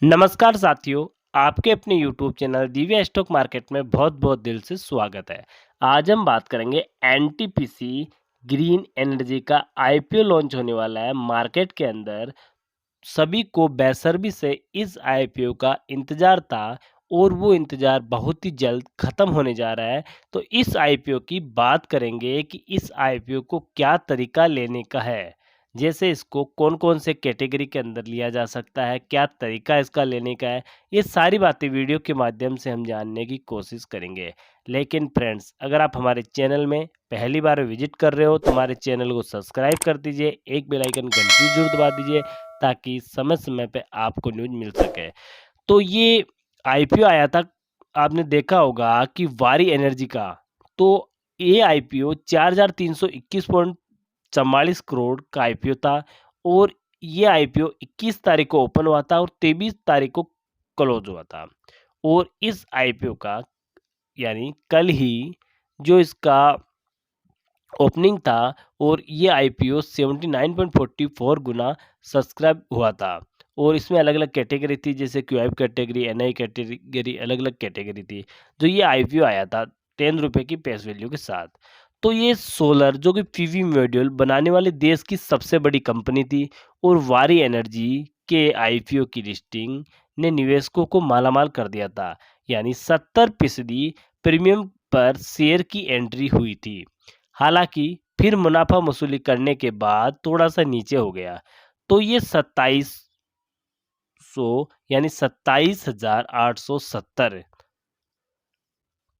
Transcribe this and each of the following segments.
नमस्कार साथियों, आपके अपने YouTube channel Divya stock market में बहुत बहुत दिल से स्वागत है। आज हम बात करेंगे एनटीपीसी ग्रीन एनर्जी का आईपीओ लॉन्च होने वाला है मार्केट के अंदर। सभी को बेसब्री से इस आईपीओ का इंतजार था और वो इंतजार बहुत ही जल्द खत्म होने जा रहा है। तो इस आईपीओ की बात करेंगे कि इस आईपीओ को क्या तरीका लेने का है, जैसे इसको कौन कौन से कैटेगरी के अंदर लिया जा सकता है, क्या तरीका इसका लेने का है। ये सारी बातें वीडियो के माध्यम से हम जानने की कोशिश करेंगे। लेकिन फ्रेंड्स, अगर आप हमारे चैनल में पहली बार विजिट कर रहे हो तो हमारे चैनल को सब्सक्राइब कर दीजिए, एक बेल आइकन घंटी जरूर दबा दीजिए ताकि समय समय पे आपको न्यूज़ मिल सके। तो ये आईपीओ आया था, आपने देखा होगा कि वारी एनर्जी का। तो ये आईपीओ 4,321.44 करोड़ का आईपीओ था और ये आईपीओ 21 तारीख को ओपन हुआ था और 23 तारीख को क्लोज हुआ था। और इस आईपीओ का यानी कल ही जो इसका ओपनिंग था और ये आईपीओ 79.44 गुना सब्सक्राइब हुआ था। और इसमें अलग अलग कैटेगरी थी, जैसे क्यूआईब कैटेगरी, एनआई कैटेगरी, अलग अलग कैटेगरी थी। जो ये आईपीओ आया था 10 रुपये की फेस वैल्यू के साथ। तो ये सोलर जो कि पीवी मॉड्यूल बनाने वाले देश की सबसे बड़ी कंपनी थी और वारी एनर्जी के आईपीओ की लिस्टिंग ने निवेशकों को मालामाल कर दिया था। यानी 70% प्रीमियम पर शेयर की एंट्री हुई थी। हालांकि फिर मुनाफा वसूली करने के बाद थोड़ा सा नीचे हो गया। तो ये 2700 यानी 27,870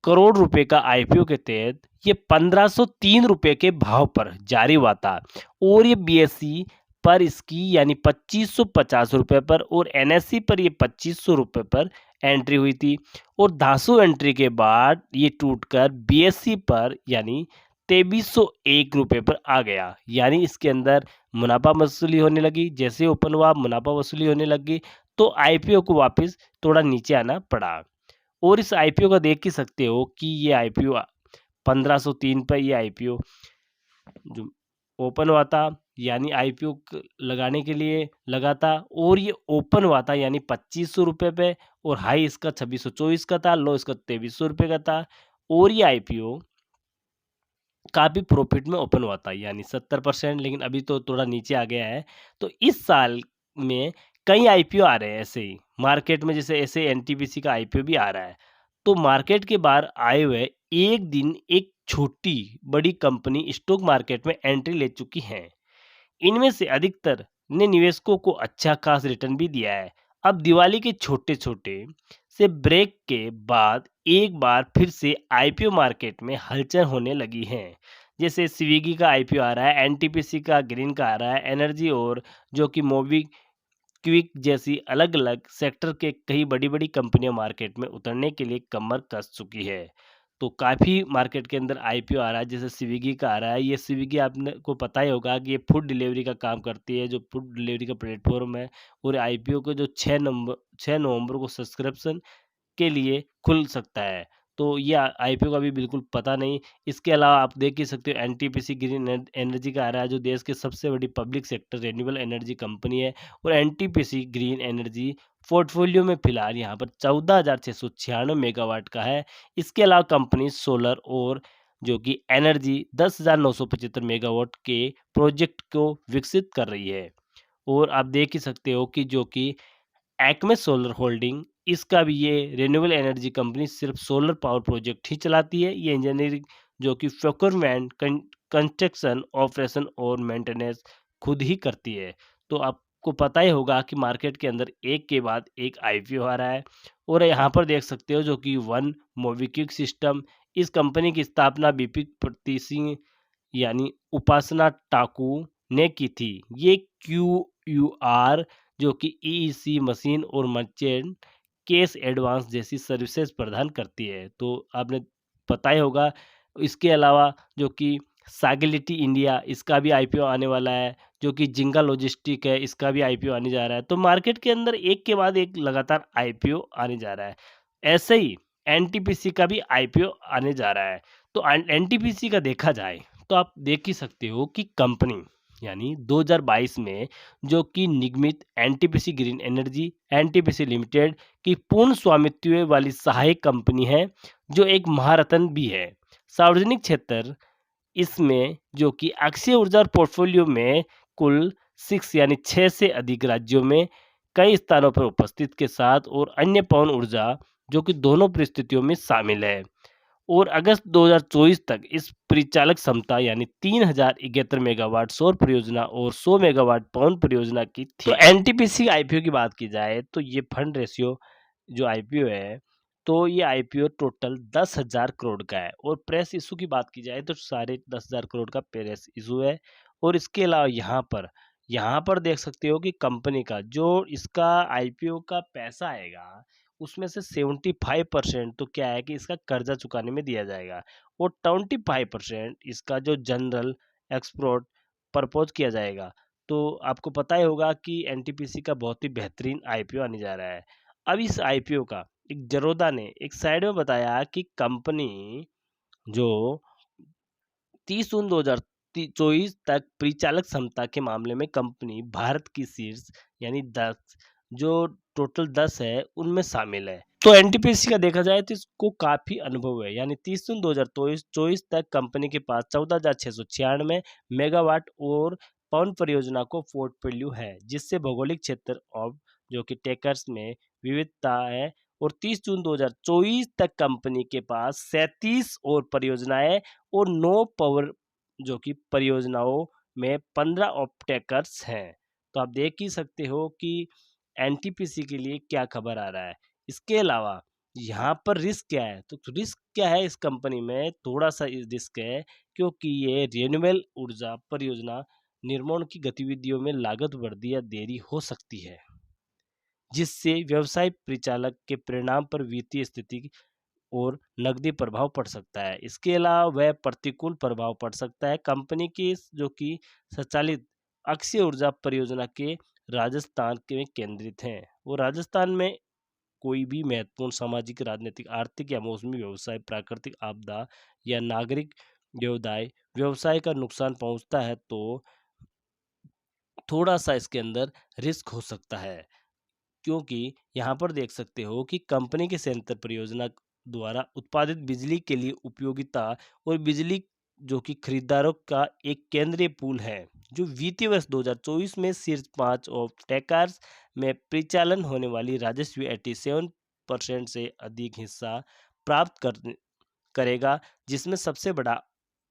करोड़ रुपए का आईपीओ के तहत ये 1503 रुपए के भाव पर जारी हुआ था। और ये बीएसई पर इसकी यानी 2550 रुपए पर और एनएससी पर ये 2500 रुपए पर एंट्री हुई थी। और धांसू एंट्री के बाद ये टूटकर बीएसई पर यानी 2301 रुपए पर आ गया। यानी इसके अंदर मुनाफा वसूली होने लगी। जैसे ओपन हुआ मुनाफा वसूली होने लगी तो आईपीओ को वापस थोड़ा नीचे आना पड़ा। और इस आईपीओ का देख ही सकते हो कि ये आईपीओ 1503 पर ये आईपीओ जो ओपन हुआ था, यानी आईपीओ लगाने के लिए लगा था। और ये ओपन हुआ था यानी 2500 रुपये पे और हाई इसका 2624 का था, लो इसका 2300 रुपये का था। और ये आईपीओ काफ़ी प्रॉफिट में ओपन हुआ था यानी 70%, लेकिन अभी तो थोड़ा नीचे आ गया है। तो इस साल में कई आईपीओ आ रहे हैं ऐसे ही मार्केट में, जैसे ऐसे एनटीपीसी का आईपीओ भी आ रहा है। तो मार्केट के बाहर आए हुए एक दिन एक छोटी बड़ी कंपनी स्टॉक मार्केट में एंट्री ले चुकी हैं। इनमें से अधिकतर ने निवेशकों को अच्छा खास रिटर्न भी दिया है। अब दिवाली के छोटे छोटे से ब्रेक के बाद एक बार फिर से आईपीओ मार्केट में हलचल होने लगी है। जैसे स्विगी का आईपीओ आ रहा है, एनटीपीसी का ग्रीन का आ रहा है, एनर्जी और जो कि मोबी क्विक जैसी अलग अलग सेक्टर के कई बड़ी बड़ी कंपनियां मार्केट में उतरने के लिए कमर कस चुकी है। तो काफ़ी मार्केट के अंदर आईपीओ आ रहा है, जैसे स्विगी का आ रहा है। ये स्विगी आपने को पता ही होगा कि ये फूड डिलीवरी का काम करती है, जो फूड डिलीवरी का प्लेटफॉर्म है। और आईपीओ को जो 6 नवंबर को सब्सक्रिप्शन के लिए खुल सकता है। तो ये आईपीओ का भी बिल्कुल पता नहीं। इसके अलावा आप देख ही सकते हो एनटीपीसी ग्रीन एनर्जी का आ रहा है, जो देश की सबसे बड़ी public sector renewable energy company है। और एनटीपीसी ग्रीन एनर्जी पोर्टफोलियो में फिलहाल यहाँ पर 14,696 मेगावाट का है। इसके अलावा कंपनी सोलर और जो कि एनर्जी 10,975 मेगावाट के प्रोजेक्ट को विकसित कर रही है। और आप देख ही सकते हो कि जो कि एक्मे सोलर होल्डिंग, इसका भी ये रिन्यूएबल एनर्जी कंपनी सिर्फ सोलर पावर प्रोजेक्ट ही चलाती है। ये इंजीनियरिंग जो कि प्रोक्योरमेंट, कंस्ट्रक्शन, ऑपरेशन और मेंटेनेंस खुद ही करती है। तो आपको पता ही होगा कि मार्केट के अंदर एक के बाद एक आईपीओ आ रहा है। और यहाँ पर देख सकते हो जो कि वन मोबिक्विक सिस्टम, इस कंपनी की स्थापना बीपी प्रति सिंह यानी उपासना टाकू ने की थी। ये क्यू जो कि ईईसी मशीन और मर्चेंट केस एडवांस जैसी सर्विसेज प्रदान करती है। तो आपने पता ही होगा। इसके अलावा जो कि सागिलिटी इंडिया, इसका भी आईपीओ आने वाला है। जो कि जिंगा लॉजिस्टिक है, इसका भी आईपीओ आने जा रहा है। तो मार्केट के अंदर एक के बाद एक लगातार आईपीओ आने जा रहा है। ऐसे ही एनटीपीसी का भी आईपीओ आने जा रहा है। तो एनटीपीसी का देखा जाए तो आप देख ही सकते हो कि कंपनी यानी 2022 में, जो कि निगमित NTPC green energy NTPC limited की पूर्ण स्वामित्व वाली सहायक कंपनी है, जो एक महारत्न भी है। सार्वजनिक क्षेत्र इसमें, जो कि अक्षय ऊर्जा पोर्टफोलियो में कुल 6 यानी 6 से अधिक राज्यों में कई स्थानों पर उपस्थित के साथ, और अन्य पवन ऊर्जा जो कि दोनों परिस्थितियों में शामिल है। और अगस्त 2024 तक इस परिचालक क्षमता यानी 3071 मेगावाट सौर परियोजना और 100 मेगावाट पवन परियोजना की थी। तो एनटीपीसी आईपीओ की बात की जाए तो ये फंड रेशियो जो आईपीओ है, तो ये आईपीओ टोटल 10,000 करोड़ का है। और प्रेस इशू की बात की जाए तो साढ़े 10,000 करोड़ का प्रेस इशू है। और इसके अलावा यहाँ पर देख सकते हो कि कंपनी का जो इसका आईपीओ का पैसा आएगा, उसमें से 75% तो क्या है कि इसका कर्जा चुकाने में दिया जाएगा, और 25% इसका जो जनरल एक्सपोर्ट परपोज किया जाएगा। तो आपको पता ही होगा कि एनटीपीसी का बहुत ही बेहतरीन आईपीओ आने जा रहा है। अब इस आईपीओ का एक जरोदा ने एक साइड में बताया कि कंपनी जो 30 जून 2024 तक परिचालक क्षमता के मामले में कंपनी भारत की शीर्ष यानी 10 जो टोटल 10 है उनमें शामिल है। तो एनटीपीसी का देखा जाए तो इसको काफी अनुभव है, यानी 30 जून 2024 तक कंपनी के पास 14,696 मेगावाट और पवन परियोजना को पोर्टफोलियो है, जिससे भौगोलिक क्षेत्र और जो कि टेकर्स में विविधता है। और 30 जून 2024 तक कंपनी के पास 37 और परियोजनाएं और 9 पावर जो कि परियोजनाओं में 15 ऑपटेकर्स हैं। तो आप देख ही सकते हो कि एनटीपीसी के लिए क्या खबर आ रहा है। इसके अलावा यहाँ पर रिस्क क्या है, तो रिस्क क्या है इस कंपनी में, थोड़ा सा रिस्क है, क्योंकि ये रिन्यूएबल ऊर्जा परियोजना निर्माण की गतिविधियों में लागत वृद्धि या देरी हो सकती है, जिससे व्यवसाय परिचालक के परिणाम पर वित्तीय स्थिति और नकदी प्रभाव पड़ सकता है। इसके अलावा वह प्रतिकूल प्रभाव पड़ सकता है कंपनी की जो कि संचालित अक्षय ऊर्जा परियोजना के राजस्थान के केंद्रित हैं। वो राजस्थान में कोई भी महत्वपूर्ण सामाजिक, राजनीतिक, आर्थिक या मौसमी व्यवसाय, प्राकृतिक आपदा या नागरिक व्यवदाय व्यवसाय का नुकसान पहुंचता है, तो थोड़ा सा इसके अंदर रिस्क हो सकता है। क्योंकि यहाँ पर देख सकते हो कि कंपनी के संयंत्र परियोजना द्वारा उत्पादित बिजली के लिए उपयोगिता और बिजली जो कि खरीदारों का एक केंद्रीय पूल है, जो वित्तीय वर्ष 2024 में शीर्ष 5 ऑफ टेकर्स में परिचालन होने वाली राजस्व 87% से अधिक हिस्सा प्राप्त करेगा, जिसमें सबसे बड़ा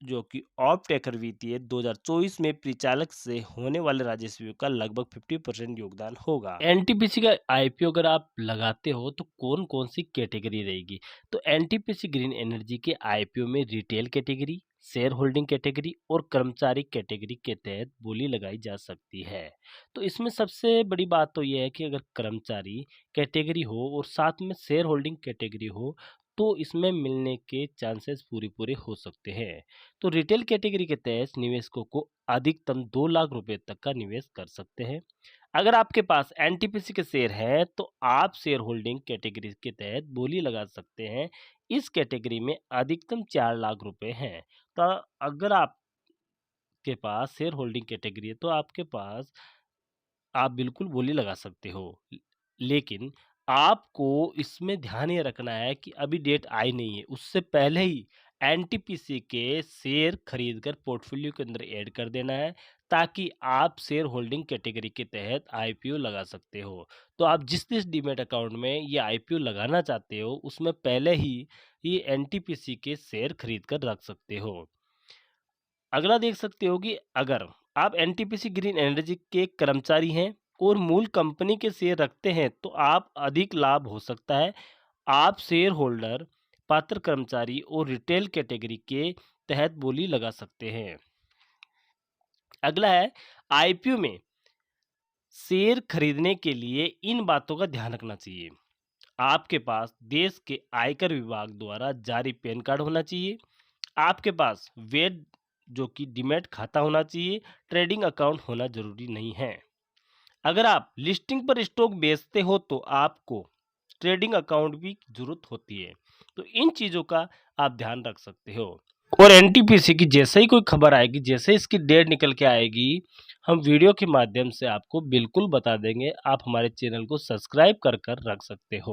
जो कि ऑफ टेकर वित्तीय 2024 में परिचालक से होने वाले राजस्व का लगभग 50% योगदान होगा। एनटीपीसी का आईपीओ अगर आप लगाते हो तो कौन कौन सी कैटेगरी रहेगी, तो एनटीपीसी ग्रीन एनर्जी के आईपीओ में retail category, share holding category और कर्मचारी कैटेगरी के तहत बोली लगाई जा सकती है। तो इसमें सबसे बड़ी बात तो यह है कि अगर कर्मचारी कैटेगरी हो और साथ में शेयर होल्डिंग कैटेगरी हो, तो इसमें मिलने के चांसेस पूरे पूरे हो सकते हैं। तो रिटेल कैटेगरी के तहत निवेशकों को अधिकतम 2 लाख रुपए तक का निवेश कर सकते हैं। अगर आपके पास एनटीपीसी के शेयर हैं, तो आप शेयर होल्डिंग कैटेगरी के तहत बोली लगा सकते हैं। इस कैटेगरी में अधिकतम 4 लाख रुपए हैं। तो अगर आपके पास शेयर होल्डिंग कैटेगरी है, तो आपके पास आप बिल्कुल बोली लगा सकते हो। लेकिन आपको इसमें ध्यान ये रखना है कि अभी डेट आई नहीं है, उससे पहले ही एनटीपीसी के शेयर खरीद कर पोर्टफोलियो के अंदर ऐड कर देना है, ताकि आप शेयर होल्डिंग कैटेगरी के तहत आईपीओ लगा सकते हो। तो आप जिस जिस डीमैट अकाउंट में ये आईपीओ लगाना चाहते हो, उसमें पहले ही ये एनटीपीसी के शेयर खरीद कर रख सकते हो। अगला देख सकते हो कि अगर आप एनटीपीसी ग्रीन एनर्जी के कर्मचारी हैं और मूल कंपनी के शेयर रखते हैं, तो आप अधिक लाभ हो सकता है। आप शेयर होल्डर, पात्र कर्मचारी और रिटेल कैटेगरी के तहत बोली लगा सकते हैं। अगला है आईपीओ में शेयर खरीदने के लिए इन बातों का ध्यान रखना चाहिए। आपके पास देश के आयकर विभाग द्वारा जारी पैन कार्ड होना चाहिए। आपके पास वैध जो कि डीमैट खाता होना चाहिए। ट्रेडिंग अकाउंट होना जरूरी नहीं है। अगर आप लिस्टिंग पर स्टॉक बेचते हो, तो आपको ट्रेडिंग अकाउंट भी जरूरत होती है। तो इन चीजों का आप ध्यान रख सकते हो। और एनटीपीसी की जैसे ही कोई खबर आएगी, जैसे इसकी डेट निकल के आएगी, हम वीडियो के माध्यम से आपको बिल्कुल बता देंगे। आप हमारे चैनल को सब्सक्राइब कर रख सकते हो।